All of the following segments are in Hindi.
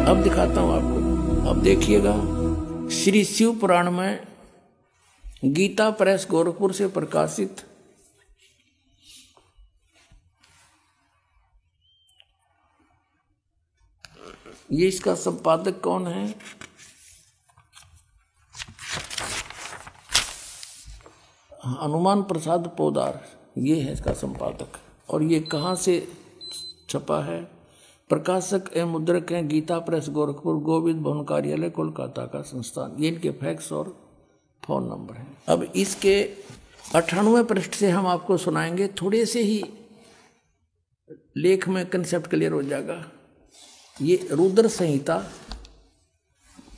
अब दिखाता हूं आपको। अब देखिएगा, श्री शिव पुराण में गीता प्रेस गोरखपुर से प्रकाशित ये इसका संपादक कौन है? हनुमान प्रसाद पोदार, ये है इसका संपादक। और ये कहाँ से छपा है? प्रकाशक एवं मुद्रक हैं गीता प्रेस गोरखपुर, गोविंद भवन कार्यालय कोलकाता का संस्थान। ये इनके फैक्स और फोन नंबर है। अब इसके 98वें पृष्ठ से हम आपको सुनाएंगे, थोड़े से ही लेख में कंसेप्ट क्लियर हो जाएगा। ये रुद्र संहिता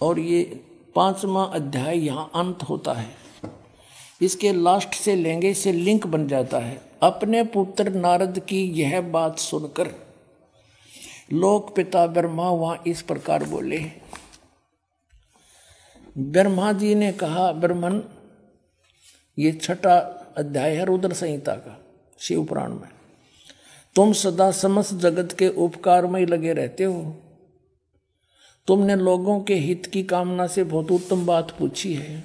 और ये 5वां अध्याय यहाँ अंत होता है। इसके लास्ट से लेंगे, से लिंक बन जाता है। अपने पुत्र नारद की यह बात सुनकर लोक पिता ब्रह्मा वहां इस प्रकार बोले। ब्रह्मा जी ने कहा, ब्रह्मन, ये 6वां अध्याय है रुद्र संहिता का शिव पुराण में, तुम सदा समस्त जगत के उपकार में ही लगे रहते हो। तुमने लोगों के हित की कामना से बहुत उत्तम बात पूछी है।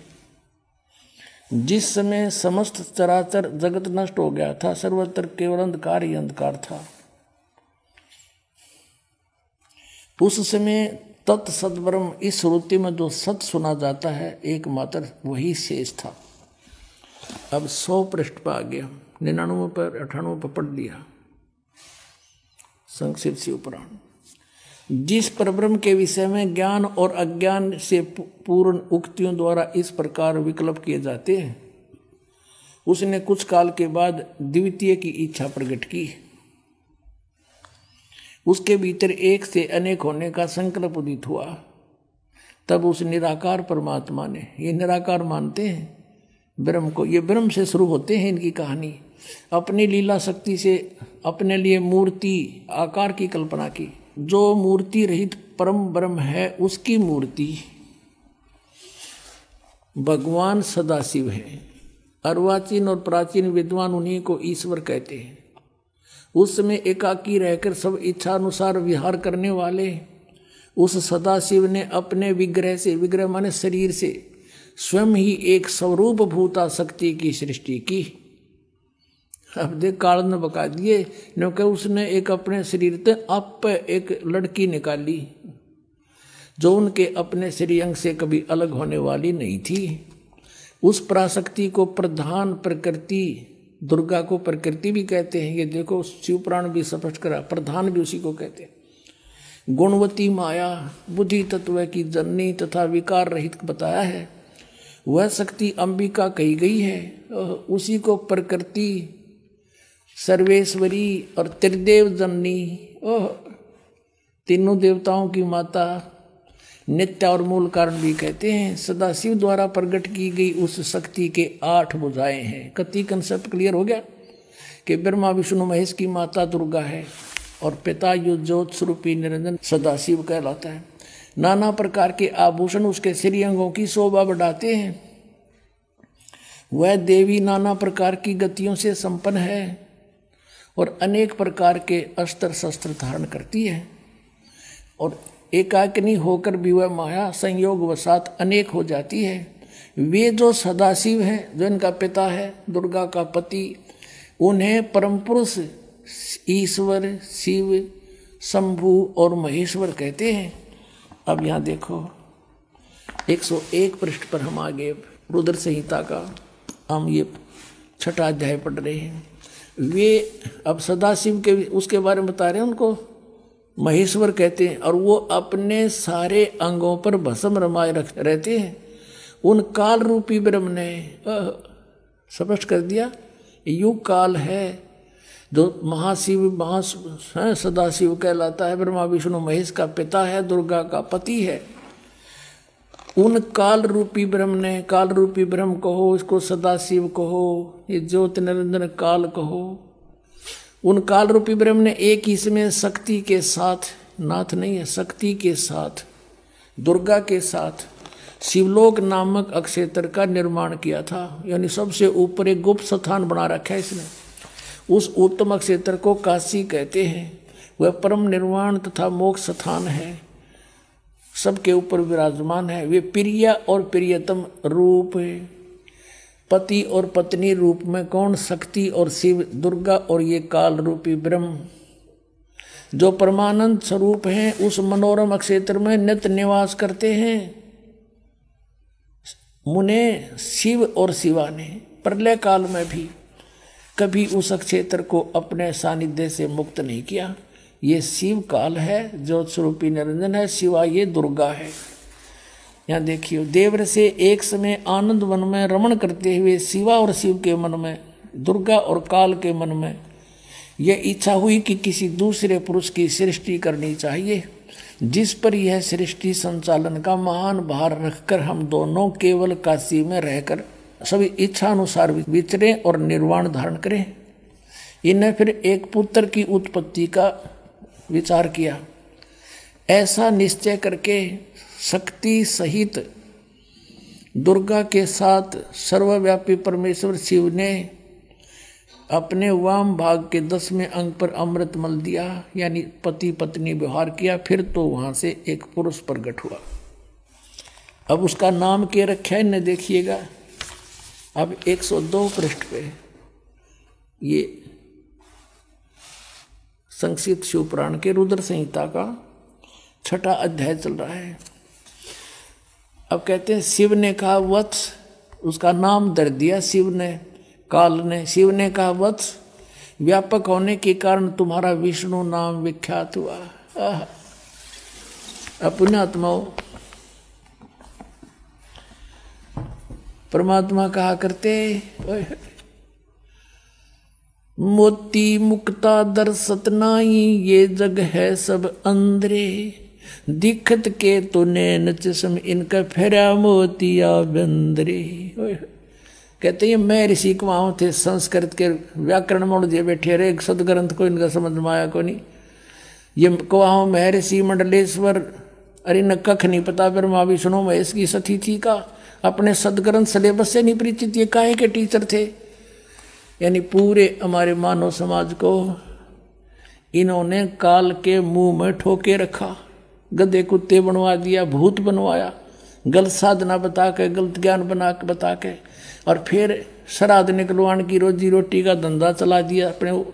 जिस समय समस्त चराचर जगत नष्ट हो गया था, सर्वत्र केवल अंधकार ही अंधकार था, उस समय तत्सद्ब्रह्म इस श्रुति में जो सत सुना जाता है एकमात्र वही शेष था। अब 100 पृष्ठ पर आ गया, 99 पर 98 पर पढ़ लिया संक्षिप्त शिव पुराण। जिस परब्रह्म के विषय में ज्ञान और अज्ञान से पूर्ण उक्तियों द्वारा इस प्रकार विकल्प किए जाते हैं, उसने कुछ काल के बाद द्वितीय की इच्छा प्रकट की। उसके भीतर एक से अनेक होने का संकल्प उदित हुआ। तब उस निराकार परमात्मा ने, ये निराकार मानते हैं ब्रह्म को, ये ब्रह्म से शुरू होते हैं इनकी कहानी, अपनी लीला शक्ति से अपने लिए मूर्ति आकार की कल्पना की। जो मूर्ति रहित परम ब्रह्म है उसकी मूर्ति भगवान सदाशिव है। अर्वाचीन और प्राचीन विद्वान उन्हीं को ईश्वर कहते हैं। उस समय एकाकी रहकर सब इच्छा अनुसार विहार करने वाले उस सदाशिव ने अपने विग्रह से, विग्रह माने शरीर से, स्वयं ही एक स्वरूप भूता शक्ति की सृष्टि की। अब देख, काल ने बका दिए, क्योंकि उसने एक अपने शरीर से आप एक लड़की निकाली जो उनके अपने शरीर अंग से कभी अलग होने वाली नहीं थी। उस पराशक्ति को प्रधान प्रकृति, दुर्गा को प्रकृति भी कहते हैं। ये देखो शिव पुराण भी स्पष्ट करा, प्रधान भी उसी को कहते हैं। गुणवती माया बुद्धि तत्व की जननी तथा विकार रहित बताया है। वह शक्ति अंबिका कही गई है। उसी को प्रकृति, सर्वेश्वरी और त्रिदेव जननी, तीनों देवताओं की माता, नित्य और मूल कारण भी कहते हैं। सदाशिव द्वारा प्रकट की गई उस शक्ति के 8 भुजाएं हैं। कति कंसेप्ट क्लियर हो गया कि ब्रह्मा विष्णु महेश की माता दुर्गा है और पिता यो ज्योत स्वरूपी निरंजन सदाशिव कहलाता है। नाना प्रकार के आभूषण उसके श्री अंगों की शोभा बढ़ाते हैं। वह देवी नाना प्रकार की गतियों से संपन्न है और अनेक प्रकार के अस्त्र शस्त्र धारण करती है। और एकाकिनी होकर भी वह माया संयोग वसात अनेक हो जाती है। वे जो सदाशिव हैं, जो इनका पिता है, दुर्गा का पति, उन्हें परम पुरुष ईश्वर, शिव, शंभु और महेश्वर कहते हैं। अब यहाँ देखो 101 पृष्ठ पर हम आगे रुद्र संहिता का हम ये 6वां अध्याय पढ़ रहे हैं। वे अब सदाशिव के उसके बारे में बता रहे हैं, उनको महेश्वर कहते हैं और वो अपने सारे अंगों पर भस्म रमाए रहते हैं। उन काल रूपी ब्रह्म ने स्पष्ट कर दिया, युग काल है जो महाशिव सदाशिव कहलाता है, ब्रह्मा विष्णु महेश का पिता है, दुर्गा का पति है। उन काल रूपी ब्रह्म ने, काल रूपी ब्रह्म कहो, इसको सदाशिव कहो, ये ज्योत निरंजन काल कहो, उन काल रूपी ब्रह्म ने एक ही समय शक्ति के साथ, नाथ नहीं है, शक्ति के साथ, दुर्गा के साथ शिवलोक नामक अक्षेत्र का निर्माण किया था। यानी सबसे ऊपर एक गुप्त स्थान बना रखा है इसने। उस उत्तम अक्षेत्र को काशी कहते हैं। वह परम निर्वाण तथा मोक्ष स्थान है। सबके ऊपर विराजमान है। वे प्रिय और प्रियतम रूप है। पति और पत्नी रूप में कौन? शक्ति और शिव, दुर्गा और ये काल रूपी ब्रह्म जो परमानंद स्वरूप हैं, उस मनोरम क्षेत्र में नित्य निवास करते हैं। मुने शिव और शिवा ने प्रलय काल में भी कभी उस क्षेत्र को अपने सानिध्य से मुक्त नहीं किया। ये शिव काल है, ज्योत स्वरूपी निरंजन है। शिवा ये दुर्गा है। यहाँ देखियो, देवर से एक समय आनंद वन में रमण करते हुए शिवा और शिव के मन में, दुर्गा और काल के मन में यह इच्छा हुई कि किसी दूसरे पुरुष की सृष्टि करनी चाहिए, जिस पर यह सृष्टि संचालन का महान भार रखकर हम दोनों केवल काशी में रहकर सभी इच्छा अनुसार विचरें और निर्वाण धारण करें। इन्हें फिर एक पुत्र की उत्पत्ति का विचार किया। ऐसा निश्चय करके शक्ति सहित दुर्गा के साथ सर्वव्यापी परमेश्वर शिव ने अपने वाम भाग के 10वें अंग पर अमृत मल दिया, यानी पति पत्नी व्यवहार किया। फिर तो वहां से एक पुरुष प्रकट हुआ। अब उसका नाम क्या रखा है इन्हें देखिएगा। अब 102 पृष्ठ पे ये संक्षिप्त शिवपुराण के रुद्र संहिता का 6वां अध्याय चल रहा है। अब कहते हैं शिव ने कहा वत्स, उसका नाम धर दिया शिव ने, काल ने। शिव ने कहा वत्स, व्यापक होने के कारण तुम्हारा विष्णु नाम विख्यात हुआ। पुण्यात्माओं, परमात्मा कहा करते मोती मुक्ता दर्शत नाई, ये जग है सब अंधरे, दिखत के तो नैन चश्म, इनका फेरा मोतिया बंदरे। कहते हैं मैं ऋषि कुमाऊं थे, संस्कृत के व्याकरण मोड़ दिए बैठे रहे, सदग्रंथ को इनका समझ में आया को नहीं। ये कुआं महर्षि मंडलेश्वर, अरे न कख नहीं पता ब्रह्मा विष्णु महेश की सतिथि का, अपने सदग्रंथ सिलेबस से नहीं परिचित। ये काहे के टीचर थे? यानी पूरे हमारे मानव समाज को इन्होंने काल के मुंह में ठोके रखा। गधे कुत्ते बनवा दिया, भूत बनवाया, गलत साधना बता के, गलत ज्ञान बना के बता के, और फिर श्राद्ध निकलवाण की रोजी रोटी का धंधा चला दिया। अपने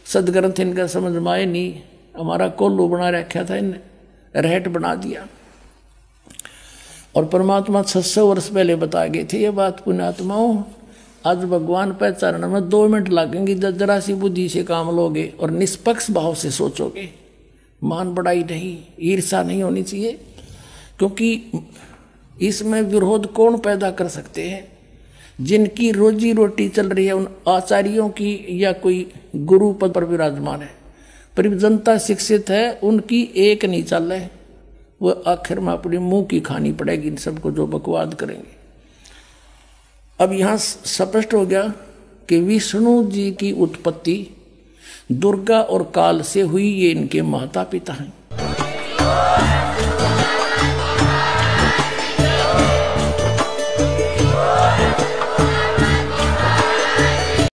सदग्रंथ इनका समझ में आए नहीं, हमारा कोल्लू बना रखा था, इनने रहट बना दिया। और परमात्मा 600 वर्ष पहले बता गए थे ये बात। पुण्यात्माओं, आज भगवान पहचानने में 2 मिनट लगेंगे। जरा सी बुद्धि से काम लोगे और निष्पक्ष भाव से सोचोगे, मान बढ़ाई नहीं, ईर्षा नहीं होनी चाहिए। क्योंकि इसमें विरोध कौन पैदा कर सकते हैं? जिनकी रोजी रोटी चल रही है, उन आचार्यों की या कोई गुरु पद पर विराजमान है, पर जनता शिक्षित है, उनकी एक नहीं चल रहे, वो आखिर में अपने मुंह की खानी पड़ेगी इन सबको जो बकवाद करेंगे। अब यहाँ स्पष्ट हो गया कि विष्णु जी की उत्पत्ति दुर्गा और काल से हुई, ये इनके माता पिता हैं।